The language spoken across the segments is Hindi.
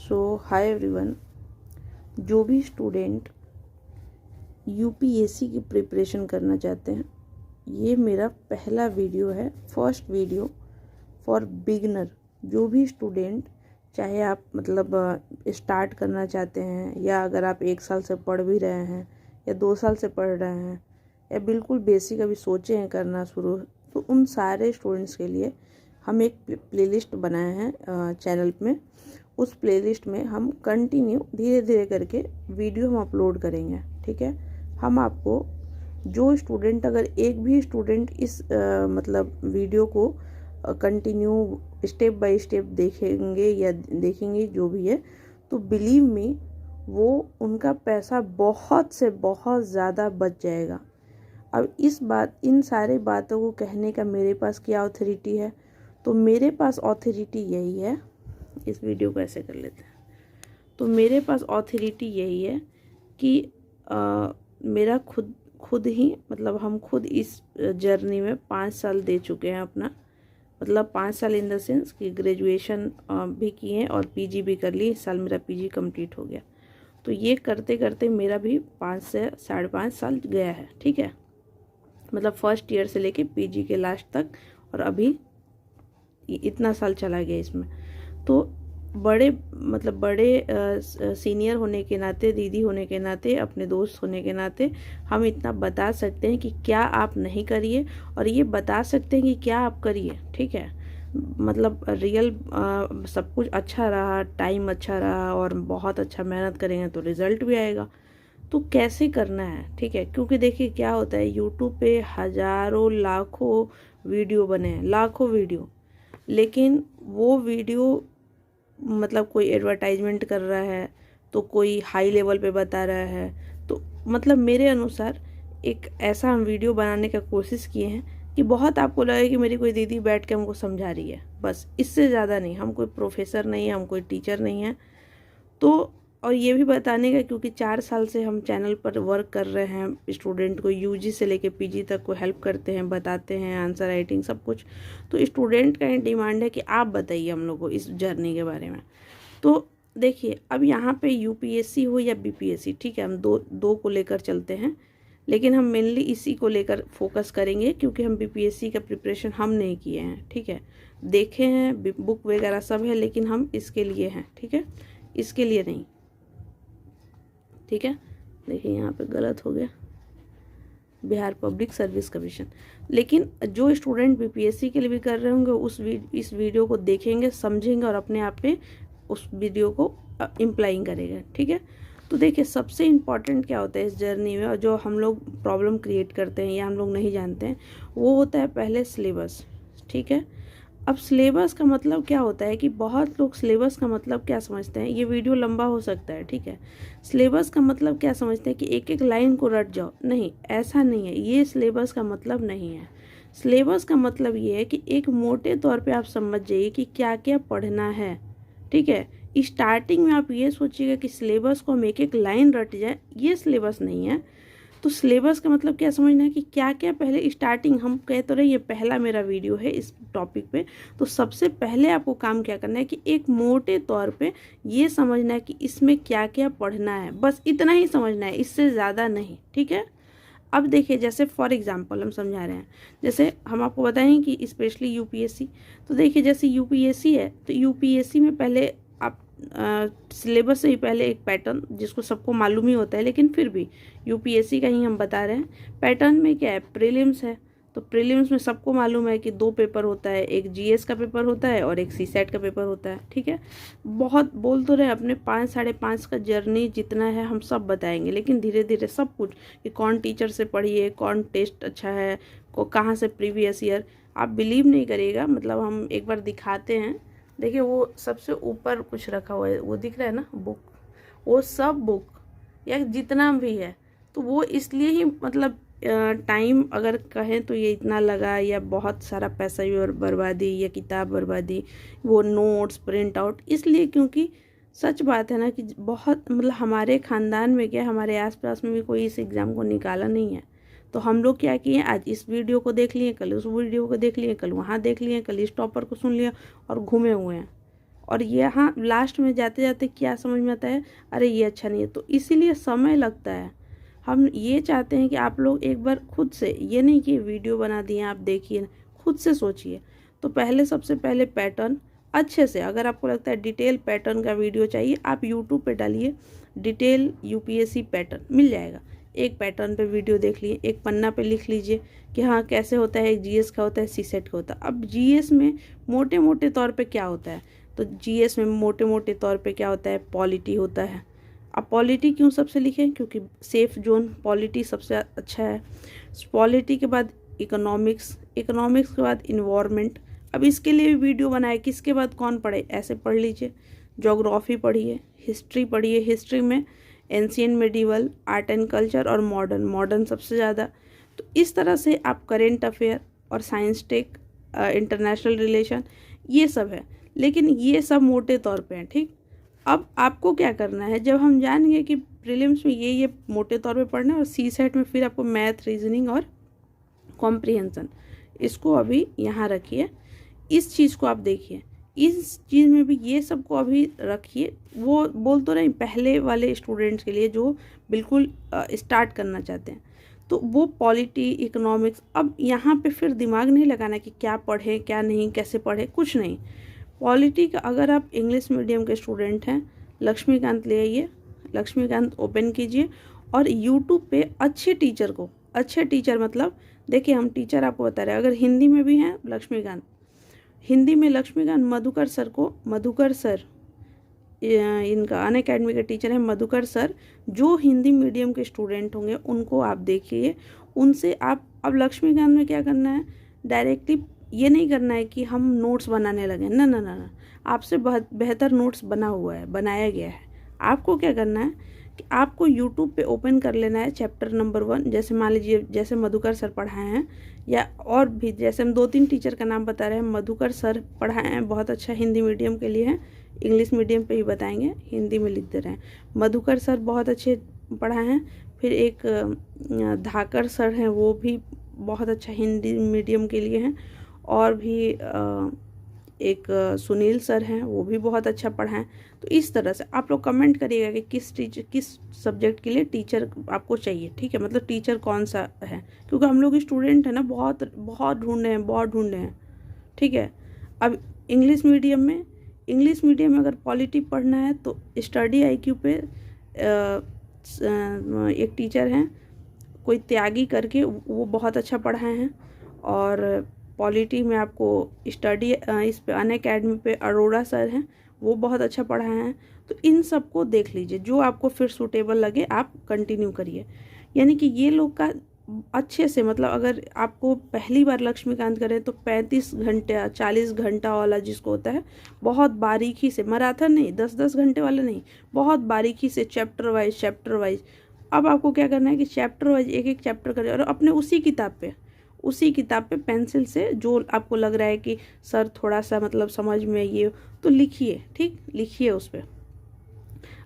सो हाय एवरीवन, जो भी स्टूडेंट यूपीएससी की प्रिपरेशन करना चाहते हैं, ये मेरा पहला वीडियो है, फर्स्ट वीडियो फॉर बिगनर। जो भी स्टूडेंट, चाहे आप स्टार्ट करना चाहते हैं, या अगर आप 1 साल से पढ़ भी रहे हैं या 2 साल से पढ़ रहे हैं, या बिल्कुल बेसिक अभी सोचे हैं करना शुरू, तो उन सारे स्टूडेंट्स के लिए हम एक प्लेलिस्ट बनाए हैं चैनल में। उस प्लेलिस्ट में हम कंटिन्यू धीरे धीरे करके वीडियो हम अपलोड करेंगे। ठीक है, हम आपको जो स्टूडेंट, अगर एक भी स्टूडेंट इस वीडियो को कंटिन्यू स्टेप बाय स्टेप देखेंगे या देखेंगे जो भी है, तो बिलीव मी, वो उनका पैसा बहुत से बहुत ज़्यादा बच जाएगा। अब इन सारी बातों को कहने का मेरे पास क्या ऑथोरिटी है? तो मेरे पास ऑथोरिटी यही है, इस वीडियो को ऐसे कर लेते हैं। तो मेरे पास ऑथोरिटी यही है कि मेरा खुद ही हम खुद इस जर्नी में 5 साल दे चुके हैं अपना, 5 साल इन द सेंस कि ग्रेजुएशन भी किए हैं और पीजी भी कर ली। इस साल मेरा पीजी कंप्लीट हो गया। तो ये करते करते मेरा भी 5 से 5.5 साल गया है। ठीक है, फर्स्ट ईयर से लेके पीजी के लास्ट तक, और अभी इतना साल चला गया इसमें। तो बड़े सीनियर होने के नाते, दीदी होने के नाते, अपने दोस्त होने के नाते हम इतना बता सकते हैं कि क्या आप नहीं करिए, और ये बता सकते हैं कि क्या आप करिए। ठीक है, रियल सब कुछ अच्छा रहा, टाइम अच्छा रहा और बहुत अच्छा मेहनत करेंगे तो रिजल्ट भी आएगा। तो कैसे करना है? ठीक है, क्योंकि देखिए क्या होता है, यूट्यूब पे हज़ारों लाखों वीडियो बने हैं, लाखों वीडियो, लेकिन वो वीडियो कोई एडवर्टाइजमेंट कर रहा है, तो कोई हाई लेवल पे बता रहा है। तो मेरे अनुसार एक ऐसा हम वीडियो बनाने का कोशिश किए हैं कि बहुत आपको लगे कि मेरी कोई दीदी बैठ के हमको समझा रही है, बस, इससे ज़्यादा नहीं। हम कोई प्रोफेसर नहीं है, हम कोई टीचर नहीं है। तो और ये भी बताने का, क्योंकि 4 साल से हम चैनल पर वर्क कर रहे हैं, स्टूडेंट को यूजी से लेके पीजी तक को हेल्प करते हैं, बताते हैं, आंसर राइटिंग सब कुछ। तो स्टूडेंट का डिमांड है कि आप बताइए हम लोग को इस जर्नी के बारे में। तो देखिए, अब यहाँ पे यूपीएससी हो या बीपीएससी, ठीक है, हम दो को लेकर चलते हैं, लेकिन हम मेनली इसी को लेकर फोकस करेंगे, क्योंकि हम बीपीएससी का प्रिपरेशन हम नहीं किए हैं। ठीक है, देखे हैं, बुक वगैरह सब है, लेकिन हम इसके लिए हैं। ठीक है, इसके लिए नहीं। ठीक है, देखिए यहाँ पे गलत हो गया, बिहार पब्लिक सर्विस कमीशन। लेकिन जो स्टूडेंट बीपीएससी के लिए भी कर रहे होंगे, इस वीडियो को देखेंगे, समझेंगे और अपने आप पे उस वीडियो को इम्प्लाइंग करेंगे। ठीक है, तो देखिए सबसे इम्पॉर्टेंट क्या होता है इस जर्नी में, और जो हम लोग प्रॉब्लम क्रिएट करते हैं या हम लोग नहीं जानते हैं, वो होता है पहले सिलेबस। ठीक है, अब सिलेबस का मतलब क्या होता है कि बहुत लोग सिलेबस का मतलब क्या समझते हैं, ये वीडियो लंबा हो सकता है। ठीक है, सिलेबस का मतलब क्या समझते हैं कि एक एक लाइन को रट जाओ, नहीं, ऐसा नहीं है, ये सिलेबस का मतलब नहीं है। सिलेबस का मतलब ये है कि एक मोटे तौर पे आप समझ जाइए कि क्या क्या पढ़ना है। ठीक है, स्टार्टिंग में आप ये सोचिएगा कि सिलेबस को हम एक एक लाइन रट जाए, ये सिलेबस नहीं है। तो सिलेबस का मतलब क्या समझना है कि क्या क्या पहले स्टार्टिंग, हम कह तो रहे ये पहला मेरा वीडियो है इस टॉपिक पे, तो सबसे पहले आपको काम क्या करना है कि एक मोटे तौर पे ये समझना है कि इसमें क्या क्या पढ़ना है, बस इतना ही समझना है, इससे ज़्यादा नहीं। ठीक है, अब देखिए, जैसे फॉर एग्जांपल हम समझा रहे हैं, जैसे हम आपको बताएं कि स्पेशली यूपीएससी, तो देखिए जैसे यूपीएससी है, तो यूपीएससी में पहले आप सिलेबस से ही पहले एक पैटर्न, जिसको सबको मालूम ही होता है, लेकिन फिर भी यूपीएससी का ही हम बता रहे हैं। पैटर्न में क्या है, प्रीलिम्स है, तो प्रीलिम्स में सबको मालूम है कि 2 पेपर होता है, एक जीएस का पेपर होता है और एक सीसेट का पेपर होता है। ठीक है, बहुत बोल तो रहे अपने 5 5.5 का जर्नी जितना है हम सब बताएंगे, लेकिन धीरे धीरे सब कुछ, कि कौन टीचर से पढ़िए, कौन टेस्ट अच्छा है, को कहाँ से प्रीवियस ईयर, आप बिलीव नहीं करिएगा। हम एक बार दिखाते हैं, देखिए वो सबसे ऊपर कुछ रखा हुआ है, वो दिख रहा है ना, बुक, वो सब बुक या जितना भी है, तो वो इसलिए ही टाइम अगर कहें तो ये इतना लगा, या बहुत सारा पैसा भी बर्बादी, या किताब बर्बादी, वो नोट्स प्रिंट आउट, इसलिए क्योंकि सच बात है ना कि बहुत हमारे ख़ानदान में क्या, हमारे आसपास में भी कोई इस एग्ज़ाम को निकाला नहीं है। तो हम लोग क्या किए, आज इस वीडियो को देख लिए, कल उस वीडियो को देख लिए, कल वहाँ देख लिए, कल इस टॉपर को सुन लिया और घूमे हुए हैं। और यहाँ लास्ट में जाते जाते क्या समझ में आता है, अरे ये अच्छा नहीं है। तो इसीलिए समय लगता है। हम ये चाहते हैं कि आप लोग एक बार खुद से, ये नहीं कि वीडियो बना दिए आप देखिए, खुद से सोचिए। तो पहले सबसे पहले पैटर्न अच्छे से, अगर आपको लगता है डिटेल पैटर्न का वीडियो चाहिए, आप यूट्यूब पे डालिए डिटेल यूपीएससी पैटर्न, मिल जाएगा। एक पैटर्न पे वीडियो देख लिए, एक पन्ना पे लिख लीजिए कि हाँ कैसे होता है, एक जीएस का होता है, सीसेट का होता है। अब जीएस में मोटे मोटे तौर पे क्या होता है, तो जीएस में मोटे मोटे तौर पे क्या होता है, पॉलिटी होता है। अब पॉलिटी क्यों सबसे लिखें, क्योंकि सेफ जोन पॉलिटी सबसे अच्छा है। पॉलिटी के बाद इकोनॉमिक्स, इकोनॉमिक्स के बाद इन्वायरमेंट। अब इसके लिए भी वीडियो बनाए, किसके बाद कौन पढ़े, ऐसे पढ़ लीजिए। ज्योग्राफी पढ़िए, हिस्ट्री पढ़िए, हिस्ट्री में ancient, medieval, art and culture और मॉडर्न, मॉडर्न सबसे ज़्यादा। तो इस तरह से आप करेंट अफेयर और साइंस टेक, इंटरनेशनल रिलेशन, ये सब है। लेकिन ये सब मोटे तौर पे हैं, ठीक। अब आपको क्या करना है, जब हम जानेंगे कि प्रीलिम्स में ये मोटे तौर पे पढ़ना है, और सी सेट में फिर आपको मैथ, रीजनिंग और कॉम्प्रिहेंशन, इसको अभी यहाँ रखिए। इस चीज़ को आप देखिए, इस चीज़ में भी ये सब को अभी रखिए। वो बोल तो नहीं, पहले वाले स्टूडेंट्स के लिए जो बिल्कुल स्टार्ट करना चाहते हैं, तो वो पॉलिटी, इकोनॉमिक्स। अब यहाँ पे फिर दिमाग नहीं लगाना कि क्या पढ़े क्या नहीं, कैसे पढ़े, कुछ नहीं। पॉलिटी का अगर आप इंग्लिश मीडियम के स्टूडेंट हैं, लक्ष्मीकांत ले आइए, लक्ष्मीकांत ओपन कीजिए, और यूट्यूब पे अच्छे टीचर को, अच्छे टीचर मतलब देखिए हम टीचर आपको बता रहे हैं, अगर हिंदी में भी हैं लक्ष्मीकांत, हिंदी में लक्ष्मीकांत, मधुकर सर को, मधुकर सर इनका अनअकैडमी के टीचर हैं, मधुकर सर, जो हिंदी मीडियम के स्टूडेंट होंगे उनको आप देखिए, उनसे आप। अब लक्ष्मीकांत में क्या करना है, डायरेक्टली ये नहीं करना है कि हम नोट्स बनाने लगे, ना ना ना ना, आपसे बेहतर नोट्स बना हुआ है, बनाया गया है। आपको क्या करना है कि आपको यूट्यूब पे ओपन कर लेना है चैप्टर नंबर 1, जैसे मान लीजिए जैसे मधुकर सर पढ़ाए हैं, या और भी जैसे हम 2-3 टीचर का नाम बता रहे हैं। मधुकर सर पढ़ाए हैं, बहुत अच्छा हिंदी मीडियम के लिए है, इंग्लिश मीडियम पे ही बताएंगे, हिंदी में लिख दे रहे हैं। मधुकर सर बहुत अच्छे पढ़ाए हैं। फिर एक धाकर सर हैं, वो भी बहुत अच्छा हिंदी मीडियम के लिए हैं। और भी एक सुनील सर हैं, वो भी बहुत अच्छा पढ़ाएं। तो इस तरह से आप लोग कमेंट करिएगा कि किस सब्जेक्ट के लिए टीचर आपको चाहिए, ठीक है, मतलब टीचर कौन सा है, क्योंकि हम लोग स्टूडेंट हैं ना, बहुत बहुत ढूंढ रहे हैं, ठीक है। अब इंग्लिश मीडियम में अगर पॉलिटी पढ़ना है तो स्टडी IQ पे एक टीचर हैं, कोई त्यागी करके, वो बहुत अच्छा पढ़ाए हैं। और पॉलिटी में आपको स्टडी इस पे अनअकैडमी पे अरोड़ा सर हैं, वो बहुत अच्छा पढ़ाए हैं। तो इन सब को देख लीजिए, जो आपको फिर सूटेबल लगे आप कंटिन्यू करिए। यानी कि ये लोग का अच्छे से, मतलब अगर आपको पहली बार लक्ष्मीकांत करें तो 35 घंटे 40 घंटा वाला जिसको होता है, बहुत बारीकी से, मैराथन नहीं, 10-10 घंटे वाला नहीं, बहुत बारीकी से चैप्टर वाइज। अब आपको क्या करना है कि चैप्टर वाइज एक एक चैप्टर करें, और अपने उसी किताब पे पेंसिल से जो आपको लग रहा है कि सर थोड़ा सा मतलब समझ में ये, तो लिखिए, ठीक, लिखिए उस पर।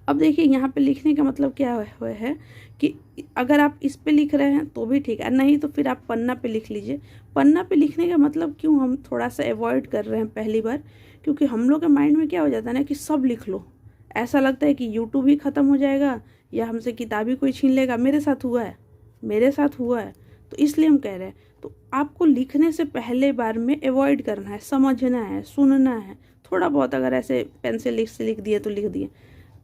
अब देखिए यहाँ पे लिखने का मतलब क्या है कि अगर आप इस पे लिख रहे हैं तो भी ठीक है, नहीं तो फिर आप पन्ना पे लिख लीजिए। पन्ना पे लिखने का मतलब क्यों हम थोड़ा सा अवॉइड कर रहे हैं पहली बार, क्योंकि हम लोग के माइंड में क्या हो जाता है ना कि सब लिख लो, ऐसा लगता है कि यूट्यूब ही ख़त्म हो जाएगा या हमसे किताब ही कोई छीन लेगा। मेरे साथ हुआ है, तो इसलिए हम कह रहे हैं। तो आपको लिखने से पहले बार में अवॉइड करना है, समझना है, सुनना है। थोड़ा बहुत अगर ऐसे पेंसिल से लिख दिए तो लिख दिए,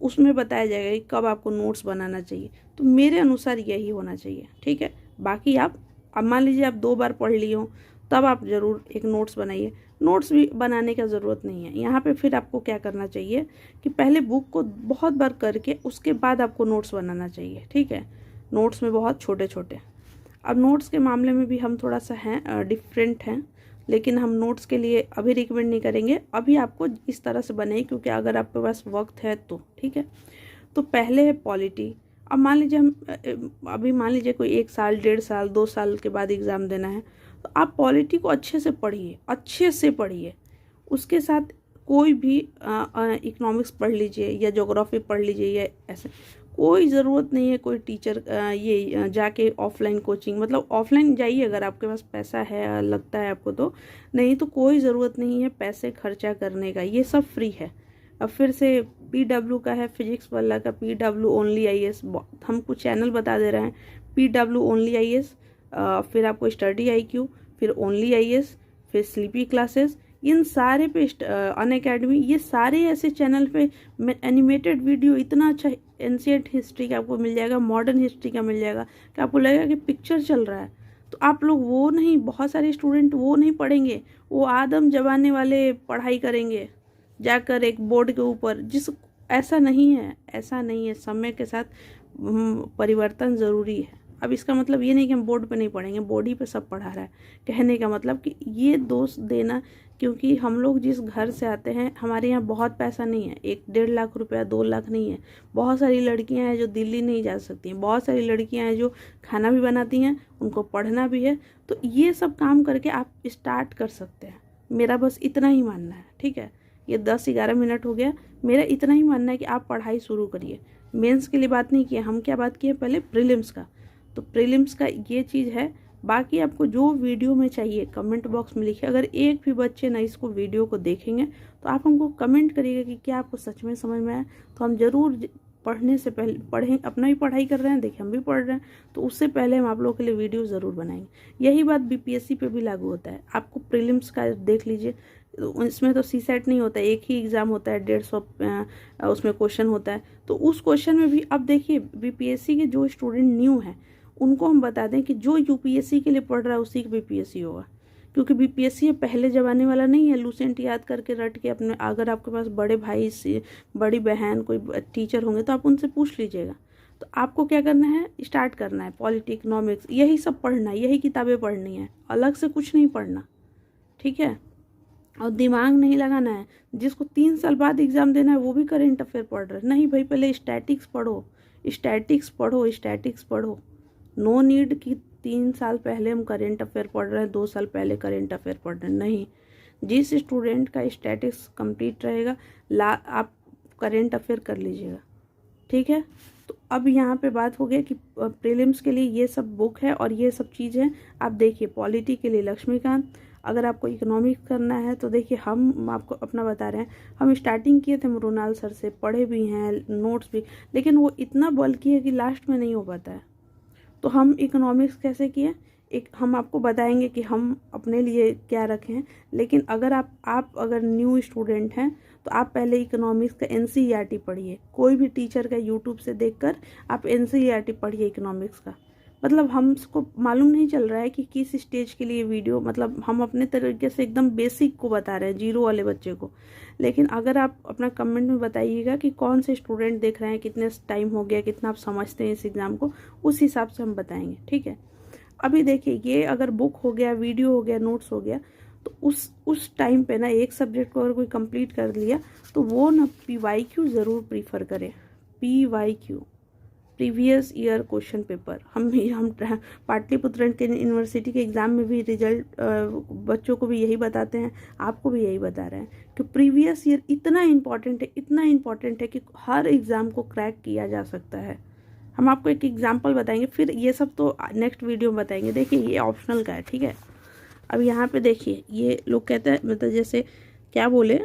उसमें बताया जाएगा कि कब आपको नोट्स बनाना चाहिए। तो मेरे अनुसार यही होना चाहिए, ठीक है। बाकी आप, अब मान लीजिए आप 2 बार पढ़ लिए हो, तब आप ज़रूर एक नोट्स बनाइए। नोट्स भी बनाने का ज़रूरत नहीं है यहाँ पे। फिर आपको क्या करना चाहिए कि पहले बुक को बहुत बार करके उसके बाद आपको नोट्स बनाना चाहिए, ठीक है। नोट्स में बहुत छोटे छोटे। अब नोट्स के मामले में भी हम थोड़ा सा हैं डिफरेंट हैं, लेकिन हम नोट्स के लिए अभी रिकमेंड नहीं करेंगे। अभी आपको इस तरह से बने, क्योंकि अगर आपके पास वक्त है तो, ठीक है। तो पहले है पॉलिटी। अब मान लीजिए अभी मान लीजिए कोई 1 साल, 1.5 साल, 2 साल के बाद एग्ज़ाम देना है, तो आप पॉलिटी को अच्छे से पढ़िए। उसके साथ कोई भी इकोनॉमिक्स पढ़ लीजिए या ज्योग्राफी पढ़ लीजिए, या ऐसे कोई ज़रूरत नहीं है कोई टीचर ये जाके ऑफलाइन कोचिंग, मतलब ऑफलाइन जाइए अगर आपके पास पैसा है, लगता है आपको तो, नहीं तो कोई ज़रूरत नहीं है पैसे खर्चा करने का, ये सब फ्री है। अब फिर से PW का है, फिजिक्स वाला का PW ओनली IAS, हम कुछ चैनल बता दे रहे हैं, PW ओनली IAS, फिर आपको स्टडी IQ, फिर ओनली IAS, फिर स्लीपी क्लासेस, इन सारे पे अनअकैडमी, ये सारे ऐसे चैनल पे एनिमेटेड वीडियो इतना अच्छा एंशिएंट हिस्ट्री का आपको मिल जाएगा, मॉडर्न हिस्ट्री का मिल जाएगा कि आपको लगेगा कि पिक्चर चल रहा है। तो आप लोग वो नहीं, बहुत सारे स्टूडेंट वो नहीं पढ़ेंगे, वो आदम जमाने वाले पढ़ाई करेंगे जाकर एक बोर्ड के ऊपर, जिस ऐसा नहीं है, ऐसा नहीं है। समय के साथ परिवर्तन ज़रूरी है। अब इसका मतलब ये नहीं कि हम बोर्ड पे नहीं पढ़ेंगे, बोर्ड ही पे सब पढ़ा रहा है। कहने का मतलब कि ये दोष देना, क्योंकि हम लोग जिस घर से आते हैं, हमारे यहाँ बहुत पैसा नहीं है, 1-1.5 लाख रुपया, 2 लाख नहीं है। बहुत सारी लड़कियां हैं जो दिल्ली नहीं जा सकती हैं, बहुत सारी लड़कियां हैं जो खाना भी बनाती हैं, उनको पढ़ना भी है। तो ये सब काम करके आप स्टार्ट कर सकते हैं। मेरा बस इतना ही मानना है, ठीक है। ये 10-11 मिनट हो गया, मेरा इतना ही मानना है कि आप पढ़ाई शुरू करिए। मेंस के लिए बात नहीं किया, हम क्या बात किए पहले, प्रीलिम्स का। तो प्रीलिम्स का ये चीज़ है। बाकी आपको जो वीडियो में चाहिए कमेंट बॉक्स में लिखिए। अगर एक भी बच्चे ना इसको वीडियो को देखेंगे तो आप हमको कमेंट करिएगा कि क्या आपको सच में समझ में आया। तो हम ज़रूर पढ़ने से पहले पढ़ें, अपना भी पढ़ाई कर रहे हैं, देखिए हम भी पढ़ रहे हैं, तो उससे पहले हम आप लोगों के लिए वीडियो ज़रूर बनाएंगे। यही बात BPSC पे भी लागू होता है। आपको प्रीलिम्स का देख लीजिए, इसमें तो CSAT नहीं होता है, एक ही एग्ज़ाम होता है, 150 उसमें क्वेश्चन होता है। तो उस क्वेश्चन में भी अब देखिए, BPSC के जो स्टूडेंट न्यू हैं उनको हम बता दें कि जो UPSC के लिए पढ़ रहा है उसी का BPSC होगा, क्योंकि BPSC पहले ज़माने वाला नहीं है लूसेंट याद करके रट के अपने। अगर आपके पास बड़े भाई से बड़ी बहन कोई टीचर होंगे तो आप उनसे पूछ लीजिएगा। तो आपको क्या करना है, स्टार्ट करना है पॉलिटी, इकोनॉमिक्स, यही सब पढ़ना है, यही किताबें पढ़नी है, अलग से कुछ नहीं पढ़ना, ठीक है। और दिमाग नहीं लगाना है। जिसको 3 साल बाद एग्ज़ाम देना है वो भी करेंट अफेयर पढ़ रहे हैं, नहीं भाई, पहले स्टैटिक्स पढ़ो, स्टैटिक्स पढ़ो, स्टैटिक्स पढ़ो। नो नीड कि 3 साल पहले हम करेंट अफेयर पढ़ रहे हैं, 2 साल पहले करेंट अफेयर पढ़ रहे हैं, नहीं। जिस स्टूडेंट का स्टैटिक्स कंप्लीट रहेगा आप करेंट अफेयर कर लीजिएगा, ठीक है। तो अब यहाँ पे बात हो गई कि प्रीलिम्स के लिए ये सब बुक है और ये सब चीज़ है। आप देखिए, पॉलिटी के लिए लक्ष्मीकांत, अगर आपको इकोनॉमिक्स करना है तो देखिए हम आपको अपना बता रहे हैं। हम स्टार्टिंग किए थे मृणाल सर से, पढ़े भी हैं, नोट्स भी, लेकिन वो इतना बल्कि है कि लास्ट में नहीं हो पाता है। तो हम इकोनॉमिक्स कैसे किए, एक हम आपको बताएंगे कि हम अपने लिए क्या रखें हैं। लेकिन अगर आप अगर न्यू स्टूडेंट हैं तो आप पहले इकोनॉमिक्स का NCERT पढ़िए। कोई भी टीचर का यूट्यूब से देखकर आप NCERT पढ़िए इकोनॉमिक्स का। मतलब हमको मालूम नहीं चल रहा है कि किस स्टेज के लिए वीडियो, मतलब हम अपने तरीके से एकदम बेसिक को बता रहे हैं, 0 वाले बच्चे को। लेकिन अगर आप अपना कमेंट में बताइएगा कि कौन से स्टूडेंट देख रहे हैं, कितने टाइम हो गया, कितना आप समझते हैं इस एग्ज़ाम को, उस हिसाब से हम बताएंगे, ठीक है। अभी देखिए, ये अगर बुक हो गया, वीडियो हो गया, नोट्स हो गया, तो उस टाइम पे ना एक सब्जेक्ट को अगर कोई कंप्लीट कर लिया तो वो ना PYQ ज़रूर प्रीफर करें। PYQ, previous year question paper. हम पाटलिपुत्र के यूनिवर्सिटी के एग्ज़ाम में भी रिजल्ट बच्चों को भी यही बताते हैं, आपको भी यही बता रहे हैं कि प्रीवियस ईयर इतना इम्पॉर्टेंट है, इतना इम्पॉर्टेंट है कि हर एग्ज़ाम को क्रैक किया जा सकता है। हम आपको एक एग्जाम्पल बताएंगे, फिर ये सब तो नेक्स्ट वीडियो में बताएंगे। देखिए, ये ऑप्शनल का है, ठीक है। अब यहाँ पे देखिए, ये लोग कहते हैं, मतलब जैसे क्या बोले,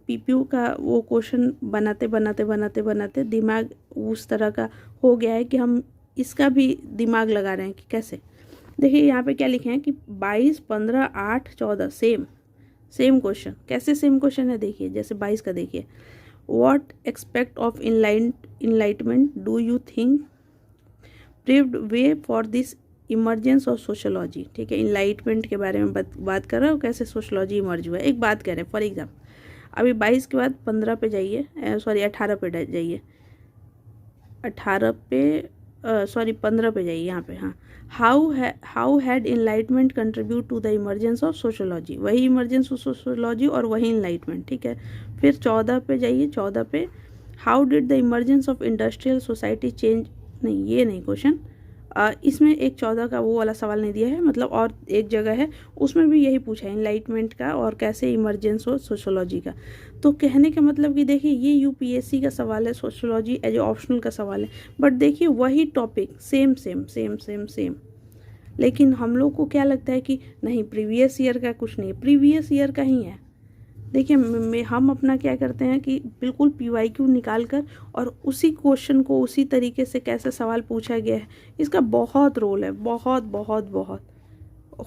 PPU का वो क्वेश्चन बनाते बनाते बनाते बनाते दिमाग उस तरह का हो गया है कि हम इसका भी दिमाग लगा रहे हैं कि कैसे। देखिए यहाँ पे क्या लिखे हैं कि 22, 15, 8, 14 सेम क्वेश्चन। कैसे सेम क्वेश्चन है, देखिए जैसे 22 का देखिए, what expect of enlightenment do you think paved way for this emergence of sociology, ठीक है। इनलाइटमेंट के बारे में बात कर रहे हो, कैसे सोशोलॉजी इमर्ज हुआ है, एक बात कह रहे हैं फॉर एग्जाम्पल। अभी 22 के बाद 15 पे जाइए, 18 पे जाइए, 15 पे जाइए यहाँ पे। हाँ, how had enlightenment contribute to the emergence of sociology, वही इमर्जेंस ऑफ सोशोलॉजी और वही इनलाइटमेंट, ठीक है। फिर 14 पे जाइए, 14 पे how did the emergence of industrial society change, नहीं ये नहीं क्वेश्चन, इसमें एक 14 का वो वाला सवाल नहीं दिया है, मतलब और एक जगह है उसमें भी यही पूछा है इनलाइटमेंट का और कैसे इमरजेंस हो सोशोलॉजी का। तो कहने का मतलब कि देखिए, ये UPSC का सवाल है, सोशोलॉजी एज ए ऑप्शनल का सवाल है, बट देखिए वही टॉपिक सेम। लेकिन हम लोग को क्या लगता है कि नहीं, प्रीवियस ईयर का कुछ नहीं है, प्रीवियस ईयर का ही है। देखिए हम अपना क्या करते हैं कि बिल्कुल PYQ निकाल कर और उसी क्वेश्चन को उसी तरीके से कैसे सवाल पूछा गया है, इसका बहुत रोल है, बहुत बहुत बहुत।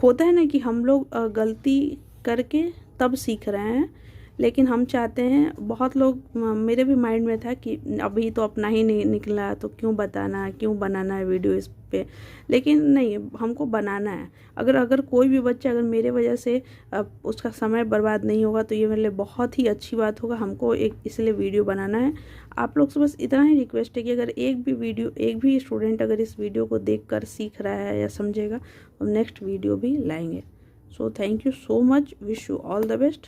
होता है ना कि हम लोग गलती करके तब सीख रहे हैं, लेकिन हम चाहते हैं, बहुत लोग मेरे भी माइंड में था कि अभी तो अपना ही नहीं निकला तो क्यों बताना है, क्यों बनाना है वीडियो इस पे। लेकिन नहीं, हमको बनाना है। अगर कोई भी बच्चा अगर मेरे वजह से उसका समय बर्बाद नहीं होगा तो ये मेरे लिए बहुत ही अच्छी बात होगा। हमको एक इसलिए वीडियो बनाना है। आप लोग से बस इतना ही रिक्वेस्ट है कि अगर एक भी स्टूडेंट अगर इस वीडियो को देख कर सीख रहा है या समझेगा तो नेक्स्ट वीडियो भी लाएंगे। So thank you so much, wish you all the best.